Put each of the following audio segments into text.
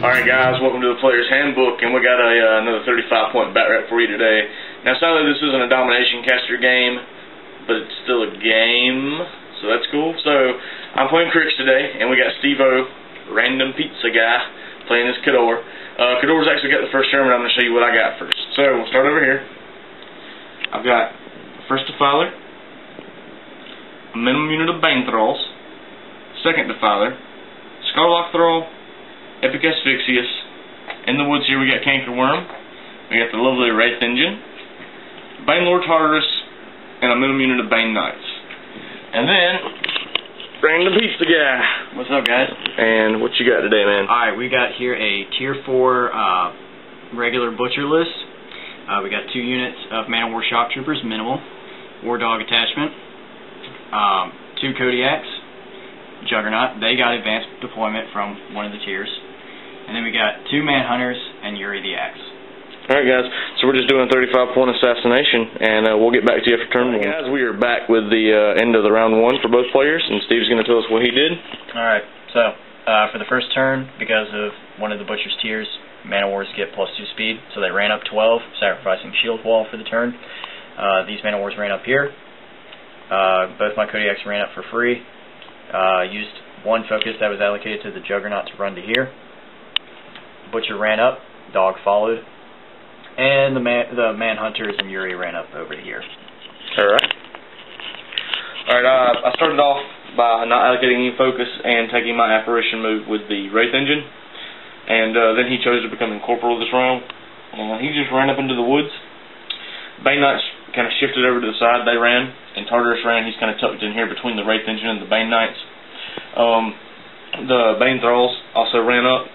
Alright guys, welcome to the Player's Handbook, and we got another 35-point Batrep for you today. Now sadly this isn't a domination caster game, but it's still a game, so that's cool. So, I'm playing Cryx today, and we got Steve-O, random pizza guy, playing this Khador. Khador's actually got the first turn, but I'm going to show you what I got first. So, we'll start over here. I've got first defiler, a minimum unit of bane thralls, second defiler, Scarlock thrall, Epic Asphyxious. In the woods here we got Cankerworm, we got the lovely Wraith Engine, Bane Lord Tartarus, and a minimum unit of Bane Knights. And then, random pizza guy. What's up, guys? And what you got today, man? Alright, we got here a tier 4 regular butcher list. We got 2 units of Man of War Shock Troopers, minimal, War Dog attachment, 2 Kodiaks, Juggernaut. They got advanced deployment from one of the tiers. And then we got 2 Manhunters and Yuri the Axe. Alright guys, so we're just doing 35-point assassination, and we'll get back to you after turn 1. Guys, we are back with the end of the round 1 for both players, and Steve's going to tell us what he did. Alright, so for the first turn, because of one of the Butcher's tiers, Man of Wars get +2 speed, so they ran up 12, sacrificing Shield Wall for the turn. These Man of Wars ran up here. Both my Kodiaks ran up for free. Used 1 focus that was allocated to the Juggernaut to run to here. Butcher ran up, Dog followed, and the Manhunters and Yuri ran up over to here. Alright. I started off by not allocating any focus and taking my apparition move with the Wraith Engine, and then he chose to become Incorporeal this round. He just ran up into the woods. Bane Knights kind of shifted over to the side, they ran, and Tartarus ran. He's kind of tucked in here between the Wraith Engine and the Bane Knights. The Bane Thralls also ran up.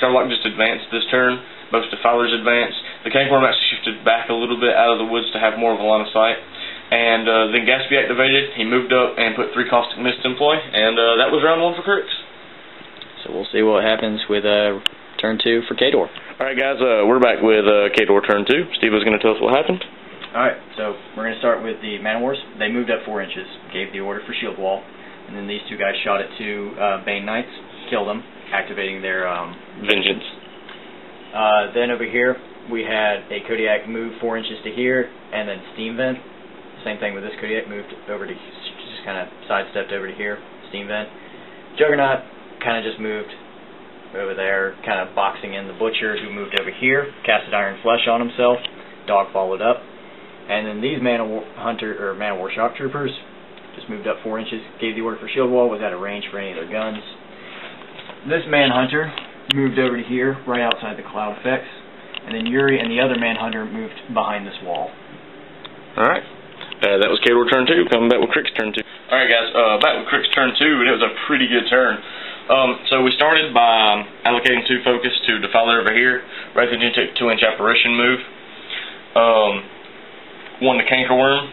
Scarlock just advanced this turn. Both Defilers advanced. The Cankerworm actually shifted back a little bit out of the woods to have more of a line of sight. And then Gatsby activated. He moved up and put 3 Caustic Mist in play. And that was round 1 for Cryx. So we'll see what happens with turn 2 for Khador. Alright guys, we're back with Khador turn 2. Steve was going to tell us what happened. Alright, so we're going to start with the Man of Wars. They moved up 4 inches, gave the order for Shield Wall. And then these 2 guys shot at 2 Bane Knights, killed them, activating their Vengeance. Then over here, we had a Kodiak move 4 inches to here, and then Steam Vent. Same thing with this Kodiak, moved over to, just kind of sidestepped over to here, Steam Vent. Juggernaut kind of just moved over there, kind of boxing in the Butcher, who moved over here, casted Iron Flesh on himself, Dog followed up. And then these Man of War Shock Troopers just moved up 4 inches, gave the order for Shield Wall, was out of range for any of their guns. This Manhunter moved over to here, right outside the cloud effects, and then Yuri and the other Manhunter moved behind this wall. Alright, that was Khador turn 2, coming back with Cryx turn 2. Alright guys, back with Cryx turn 2, and it was a pretty good turn. So we started by allocating 2 focus to Defiler over here. Wraith Engine took 2-inch apparition move. 1 to Cankerworm.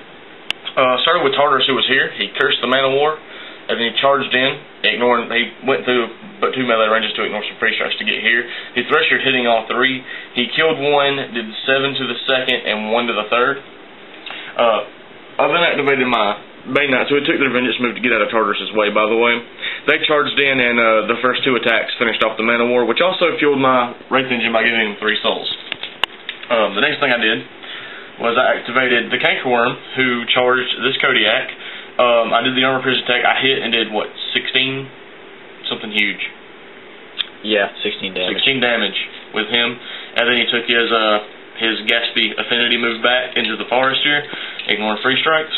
Started with Tartarus, who was here. He cursed the Man of War, and then he charged in, ignoring. He went through but 2 melee ranges to ignore some free strikes to get here. He threshered, hitting all 3. He killed 1, did 7 to the second, and 1 to the third. I then activated my Bane Knight, so it took their Vengeance move to get out of Tartarus' way, by the way. They charged in, and the first 2 attacks finished off the Man of War, which also fueled my Wraith Engine by giving him 3 souls. The next thing I did was I activated the Cankerworm, who charged this Kodiak. I did the Armor Piercing attack. I hit and did, what, 16? Something huge. Yeah, 16 damage. 16 damage with him. And then he took his Gatsby Affinity move back into the forest here, ignoring free strikes.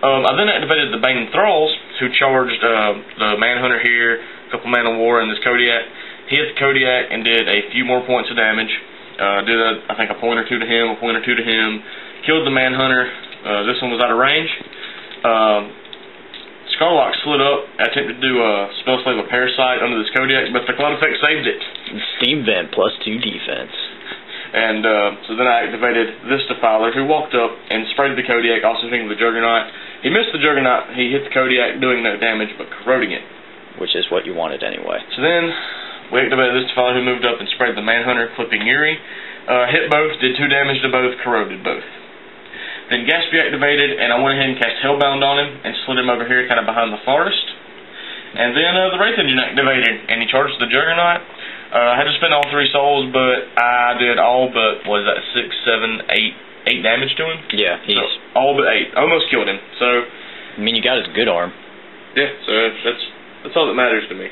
I then activated the Bane Thralls, who charged the Manhunter here, a couple Man of War, and this Kodiak. He hit the Kodiak and did a few more points of damage. Did, I think, a point or 2 to him, a point or 2 to him. Killed the Manhunter. This one was out of range. Scarlock slid up, attempted to do a Spell Slave of Parasite under this Kodiak, but the Cloud Effect saved it. Steam Vent +2 defense. And so then I activated this Defiler, who walked up and sprayed the Kodiak, also hitting the Juggernaut. He missed the Juggernaut. He hit the Kodiak, doing no damage, but corroding it. Which is what you wanted anyway. So then we activated this Defiler, who moved up and sprayed the Manhunter, clipping Yuri. Hit both, did 2 damage to both, corroded both. Then Gatsby activated, and I went ahead and cast Hellbound on him and slid him over here kind of behind the forest. And then the Wraith Engine activated, and he charged the Juggernaut. I had to spend all 3 souls, but I did all but, what is that, 6, 7, 8 damage to him? Yeah, he's... So, all but 8. Almost killed him, so... I mean, you got his good arm. Yeah, so that's all that matters to me.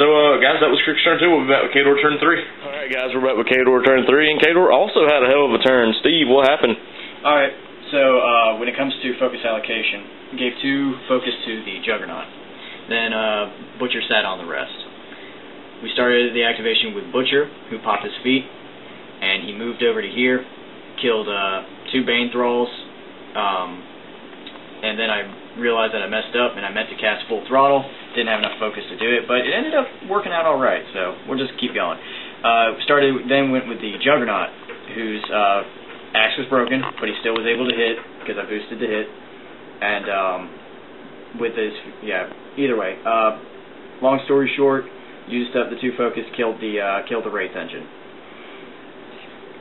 So, guys, that was Cryx turn 2. We'll be back with Khador turn 3. Alright, guys, we're back with Khador turn 3, and Khador also had a hell of a turn. Steve, what happened? Alright, so, when it comes to focus allocation, gave 2 focus to the Juggernaut. Then, Butcher sat on the rest. We started the activation with Butcher, who popped his feet, and he moved over to here, killed 2 Bane Thralls, and then I realized that I messed up, and I meant to cast full throttle. Didn't have enough focus to do it, but it ended up working out alright, so we'll just keep going. Then went with the Juggernaut, whose axe was broken, but he still was able to hit, because I boosted the hit, and with his, either way. Long story short, used up the 2 focus, killed the Wraith engine.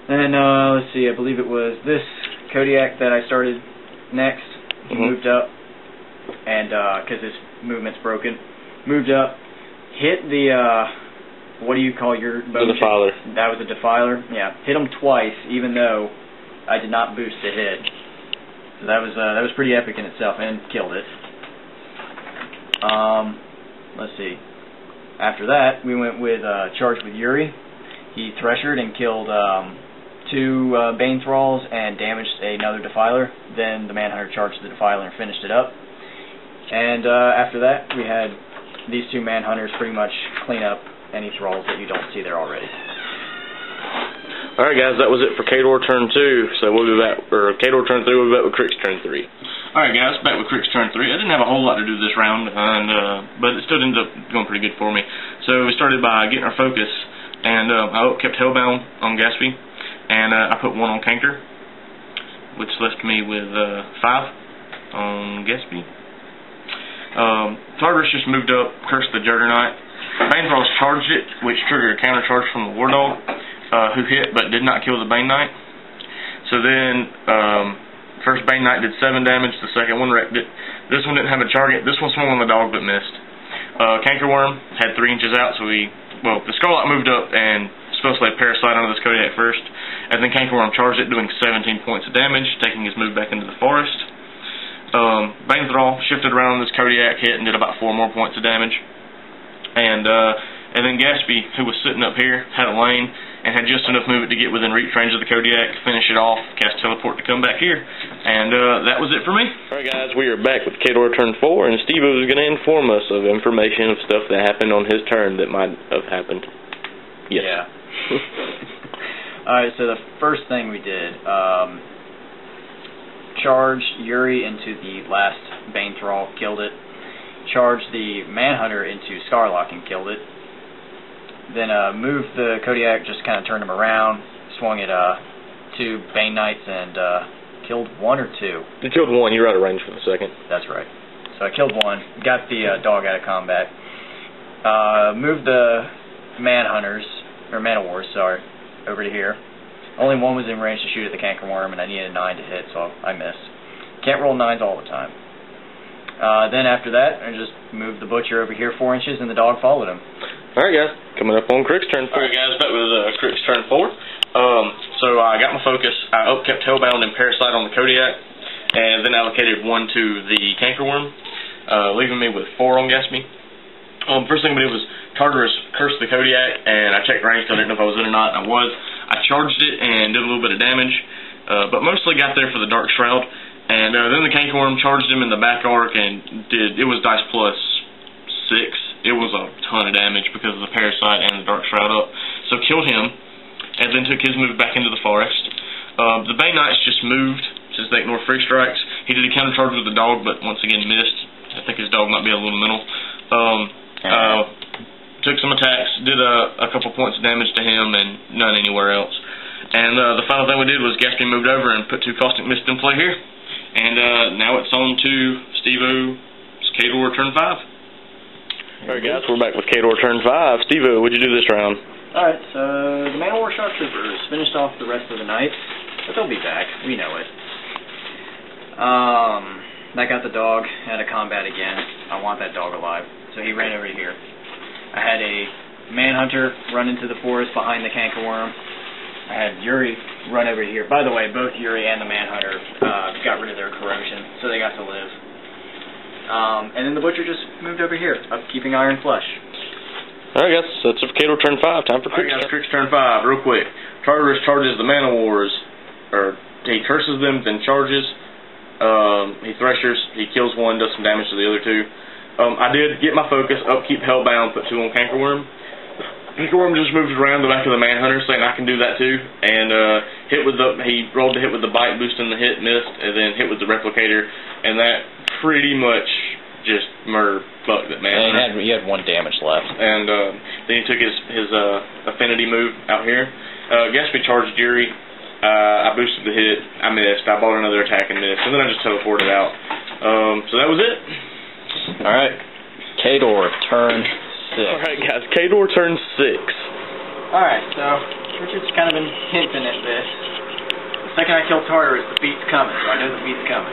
And let's see, I believe it was this Kodiak that I started next. He moved up, and because his movement's broken, moved up, hit the what do you call your bow? The Defiler. That was a Defiler. Yeah, hit him twice, even though I did not boost the hit. So that was pretty epic in itself, and killed it. Let's see. After that, we went with Charge with Yuri. He threshered and killed 2 Bane Thralls and damaged another Defiler. Then the Manhunter charged the Defiler and finished it up. And after that, we had these 2 Manhunters pretty much clean up any Thralls that you don't see there already. Alright, guys, that was it for Khador turn 2. So we'll be back, or Khador turn 3, we'll be back with Cryx turn 3. Alright, guys, back with Cryx turn 3. I didn't have a whole lot to do this round, but it still ended up going pretty good for me. So we started by getting our focus, and I kept Hellbound on Gatsby, and I put 1 on Canker, which left me with 5 on Gatsby. Tartarus just moved up, cursed the Juggernaut. Bane Thralls charged it, which triggered a counter charge from the War Dog, who hit but did not kill the Bane Knight. So then, first Bane Knight did 7 damage, the second one wrecked it. This one didn't have a target, this one swung on the dog but missed. Cankerworm had 3 inches out, so the Scarlet moved up and supposedly a Parasite onto this Kodiak first, and then Cankerworm charged it, doing 17 points of damage, taking his move back into the forest. Bane Thrall shifted around on this Kodiak, hit, and did about 4 more points of damage. And then Gatsby, who was sitting up here, had a lane, and had just enough movement to get within reach range of the Kodiak, finish it off, cast Teleport to come back here. And that was it for me. Alright, guys, we are back with Khador turn 4, and Steve is going to inform us of information of stuff that happened on his turn that might have happened. Yes. Yeah. Alright, so the first thing we did, charged Yuri into the last Bane Thrall, killed it. Charged the Manhunter into Scarlock and killed it. Then moved the Kodiak, just kind of turned him around, swung at 2 Bane Knights and killed 1 or 2. You killed 1, you were out of range for the second. That's right. So I killed 1, got the dog out of combat. Moved the Manhunters, or Man-O-Wars, sorry, over to here. Only 1 was in range to shoot at the Cankerworm, and I needed 9 to hit, so I missed. Can't roll 9s all the time. Then after that, I just moved the Butcher over here 4 inches, and the dog followed him. Alright, guys, coming up on Cryx turn 4. Alright, guys, that was Cryx turn 4. So I got my focus. I kept Hellbound and Parasite on the Kodiak, and then allocated 1 to the Cankerworm, leaving me with 4 on Gatsby. First thing I did was Tartarus cursed the Kodiak, and I checked range, so I didn't know if I was in or not, and I was. I charged it and did a little bit of damage, but mostly got there for the Dark Shroud. And then the Cankerworm charged him in the back arc and it was dice plus 6. It was a ton of damage because of the Parasite and the Dark Shroud up. So killed him, and then took his move back into the forest. The Bane Knights just moved, since they ignore free strikes. He did a counter charge with the dog, but once again missed. I think his dog might be a little mental. Took some attacks, did a couple points of damage to him, and none anywhere else. And the final thing we did was Gatsby moved over and put 2 Caustic Mist in play here. And now it's on to Steve-O's Khador turn 5. Alright, guys, we're back with Khador turn 5. Steve-O, what'd you do this round? Alright, so the Man-O-War Sharptroopers finished off the rest of the night, but they'll be back. We know it. I got the dog out of combat again. I want that dog alive, so he ran over here. I had a Manhunter run into the forest behind the cankerworm. I had Yuri run over here. By the way, both Yuri and the Manhunter got rid of their corrosion, so they got to live. And then the Butcher just moved over here, upkeeping Iron Flesh. Alright guys, so it's Khador turn 5, time for Cryx. Alright guys, Cryx turn 5, real quick. Tartarus charges the Man of Wars, or he curses them, then charges. He threshers, he kills one, does some damage to the other two. I did get my focus, upkeep Hellbound, put 2 on Cankerworm. Cankerworm just moves around the back of the Manhunter, saying I can do that too, and he rolled to hit with the bite, boosting the hit, missed, and then hit with the Replicator, and that pretty much just murder-fucked that Manhunter. And he had 1 damage left. And then he took his affinity move out here. Gatsby charged Yuri. I boosted the hit. I missed. I bought another attack and missed, and then I just teleported out. So that was it. Alright, Khador, turn 6. Alright guys, Khador turn 6. Alright, so Richard's kind of been hinting at this. The second I kill Tartarus, the beat's coming, so I know the beat's coming.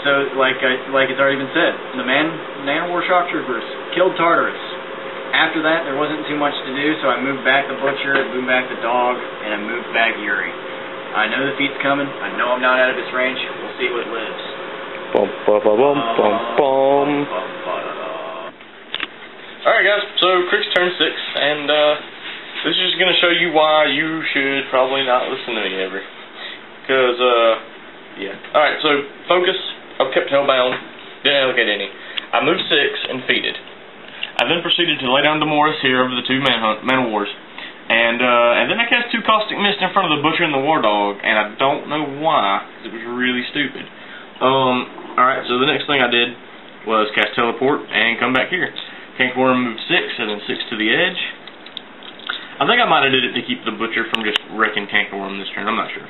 So, like it's already been said, the Man-of-War Shock Troopers killed Tartarus. After that, there wasn't too much to do, so I moved back the Butcher, moved back the Dog, and I moved back Yuri. I know the feat's coming. I know I'm not out of its range. We'll see what lives. Alright guys, so Cryx turn 6, and this is just going to show you why you should probably not listen to me ever. Because, yeah. Alright, so focus, I've kept Hellbound, didn't allocate any. I moved 6 and feeded. I then proceeded to lay down Demoris here over the 2 Man of Wars. And then I cast 2 Caustic Mist in front of the Butcher and the War Dog, and I don't know why, because it was really stupid. Alright, so the next thing I did was cast Teleport and come back here. Cankerworm moved 6 and then 6 to the edge. I think I might have did it to keep the Butcher from just wrecking Cankerworm this turn, I'm not sure.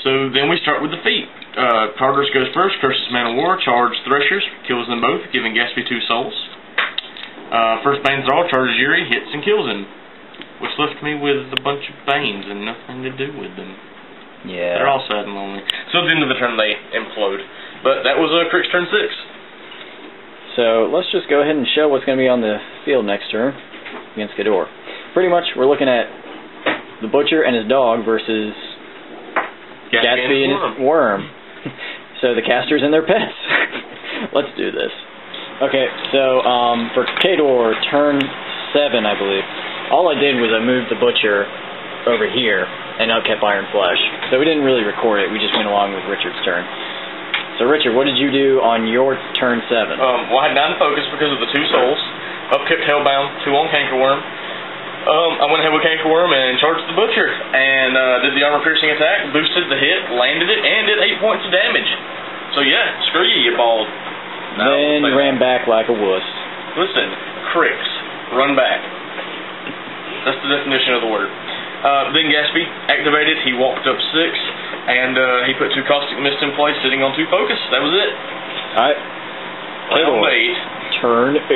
So then we start with the feat. Tartarus goes first, curses Man of War, charge Threshers, kills them both, giving Gatsby 2 souls. First Bane's Draw, charges Yuri, hits and kills him. Which left me with a bunch of Banes and nothing to do with them. Yeah. They're all sad and lonely. So at the end of the turn they implode. But that was Cryx turn 6. So let's just go ahead and show what's going to be on the field next turn against Khador. Pretty much we're looking at the Butcher and his Dog versus Gatsby and his Worm. So the casters and their pets. Let's do this. Okay, so for Khador, turn 7, I believe. All I did was I moved the Butcher over here and upkept Iron Flesh. So we didn't really record it, we just went along with Richard's turn. So Richard, what did you do on your turn 7? Well, I had 9 focus because of the 2 souls. Upkept Hellbound, 2 on Cankerworm. I went ahead with Cankerworm and charged the Butcher. And did the armor-piercing attack, boosted the hit, landed it, and did 8 points of damage. So yeah, screw you, you bald. Then you ran back like a wuss. Listen, Cryx, run back. That's the definition of the word. Then Gatsby activated, he walked up 6, and he put 2 Caustic Mist in place, sitting on 2 focus. That was it. Alright. Well made. Turn 8.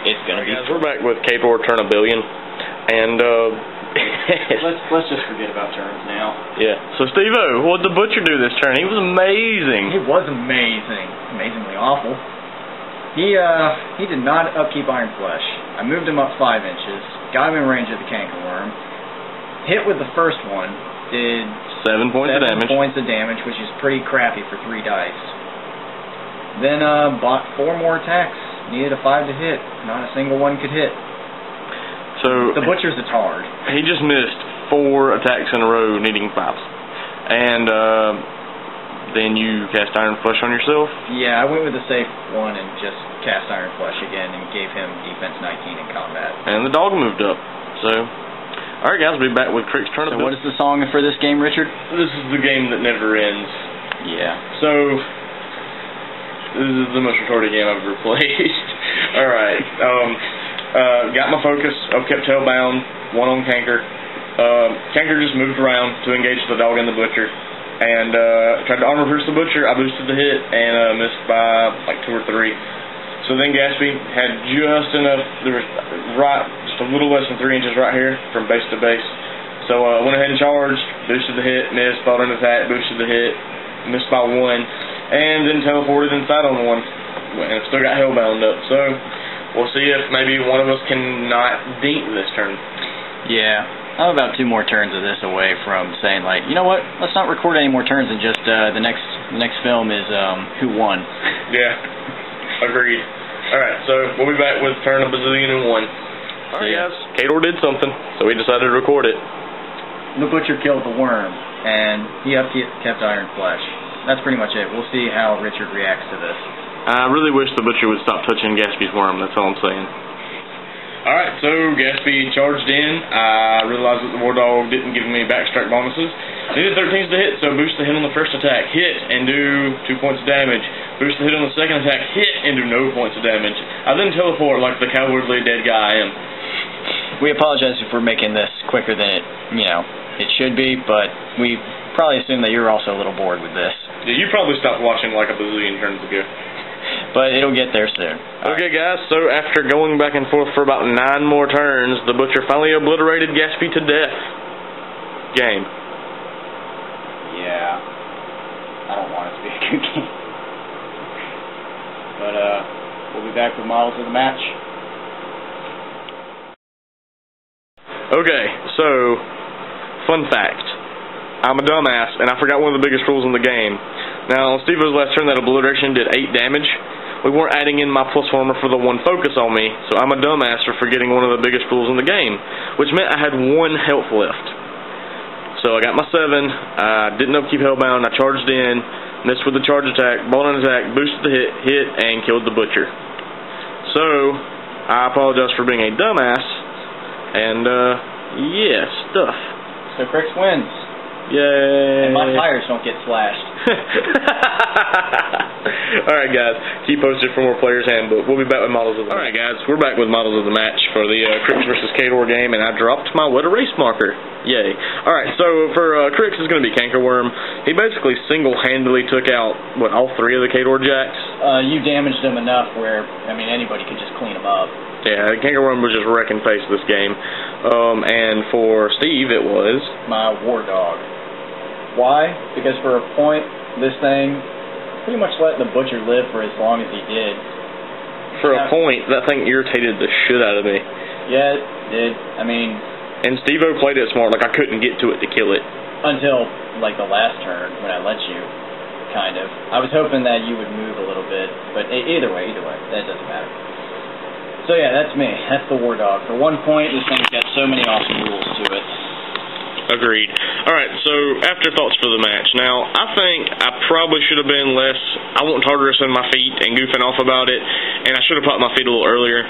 It's gonna be... Guys, we're back with Khador turn 1 billion, and let's just forget about turns now. Yeah. So Steve-O, what did the Butcher do this turn? He was amazing. He was amazing. Amazingly awful. He did not upkeep Iron Flesh. I moved him up 5 inches, got him in range of the Cankerworm, hit with the first one, did 7 points of damage, which is pretty crappy for 3 dice. Then bought 4 more attacks, needed a 5 to hit, not a single one could hit. So the Butcher's a tard. He just missed 4 attacks in a row, needing 5s. And then you cast Iron Flesh on yourself? Yeah, I went with the safe one and just cast Iron Flesh again and gave him defense 19 in combat. And the Dog moved up. So, alright guys, we'll be back with Cryx turn 1. So what is the song for this game, Richard? This is the game that never ends. Yeah. So, this is the most retarded game I've ever played. Alright, got my focus, upkept Hellbound, 1 on Canker. Canker just moved around to engage the Dog and the Butcher. And tried to armor pierce the Butcher. I boosted the hit and missed by like 2 or 3. So then Gatsby had just enough. There was just a little less than 3 inches right here from base to base. So went ahead and charged, boosted the hit, missed, fought an attack, boosted the hit, missed by 1, and then teleported inside on 1. And still got Hellbound up. So we'll see if maybe one of us can not beat this turn. Yeah, I'm about 2 more turns of this away from saying, like, you know what, let's not record any more turns and just the next film is who won. Yeah, agreed. Alright, so we'll be back with turn of bazillion and 1. Alright guys, Khador did something, so we decided to record it. The butcher killed the worm, and he kept Iron Flesh. That's pretty much it. We'll see how Richard reacts to this. I really wish the butcher would stop touching Gaspy's worm, that's all I'm saying. Alright, so Gaspy charged in. I realized that the War Dog didn't give me backstrike bonuses. Needed 13s to hit, so boost the hit on the first attack, hit, and do 2 points of damage. Boost the hit on the second attack, hit, and do no points of damage. I then teleport like the cowardly dead guy I am. We apologize if we're making this quicker than it should be, but we probably assume that you're also a little bored with this. Yeah, you probably stopped watching like a bazillion turns ago. But it'll get there soon. Okay guys, so after going back and forth for about 9 more turns, the butcher finally obliterated Gaspy to death. Game. Yeah. I don't want it to be a good game. But we'll be back with models of the match. Okay, so fun fact. I'm a dumbass and I forgot one of the biggest rules in the game. Now, on Steve-O's last turn, that obliteration did 8 damage. We weren't adding in my plus armor for the 1 focus on me, so I'm a dumbass for forgetting one of the biggest rules in the game, which meant I had 1 health left. So I got my 7, I didn't upkeep Hellbound, I charged in, missed with the charge attack, balled an attack, boosted the hit, and killed the butcher. So, I apologize for being a dumbass, and, yeah, stuff. So Cryx wins. Yay! And my tires don't get slashed. Alright guys, keep posted for more Players Handbook. We'll be back with models of the match. Alright guys, we're back with models of the match for the Cryx vs. Khador game, and I dropped my what erase marker. Yay. Alright, so for Cryx is going to be Cankerworm. He basically single-handedly took out, what, all 3 of the Khador jacks? You damaged him enough where, anybody could just clean him up. Yeah, Cankerworm was just wrecking face this game. And for Steve, it was my War Dog. Why? Because for a point, this thing pretty much let the butcher live for as long as he did. For a point, that thing irritated the shit out of me. Yeah, it did. And Steve-O played it smart, like I couldn't get to it to kill it. Until, like, the last turn, when I let you, kind of. I was hoping that you would move a little bit, but either way, that doesn't matter. So yeah, that's me. That's the War Dog. For 1 point, this thing's got so many awesome rules to it. Agreed. Alright, so afterthoughts for the match. Now, I think I probably should have been less, I want Tartarus in my feet and goofing off about it, and I should have popped my feet a little earlier.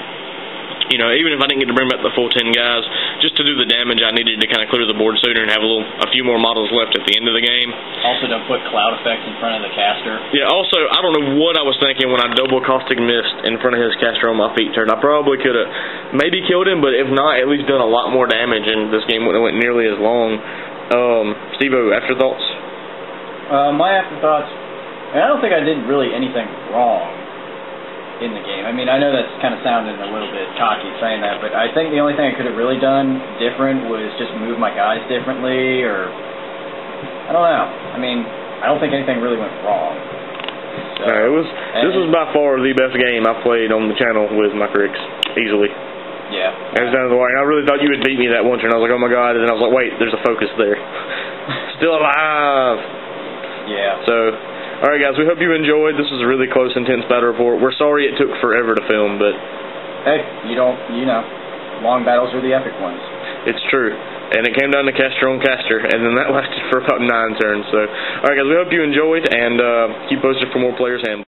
Even if I didn't get to bring back the full 10 guys, just to do the damage I needed to kind of clear the board sooner and have a few more models left at the end of the game. Also, don't put cloud effects in front of the caster. Yeah, also, I don't know what I was thinking when I double caustic mist in front of his caster on my feet turn. I probably could have maybe killed him, but if not, at least done a lot more damage, and this game wouldn't have went nearly as long. Steve-O, afterthoughts? My afterthoughts, I don't think I did really anything wrong in the game. I know that's kind of sounding a little bit cocky saying that, but I think the only thing I could have really done different was just move my guys differently, or I don't know. I don't think anything really went wrong. So, no, this was by far the best game I've played on the channel with my Cryx, easily. Yeah. It was down to the wire, and I really thought you would beat me that one turn. I was like, oh my god, and then I was like, wait, there's a focus there. Still alive! Yeah. So, alright guys, we hope you enjoyed. This was a really close, intense battle report. We're sorry it took forever to film, but hey, long battles are the epic ones. It's true. And it came down to caster on caster, and then that lasted for about 9 turns. So, alright guys, we hope you enjoyed, and keep posted for more Players Handbook.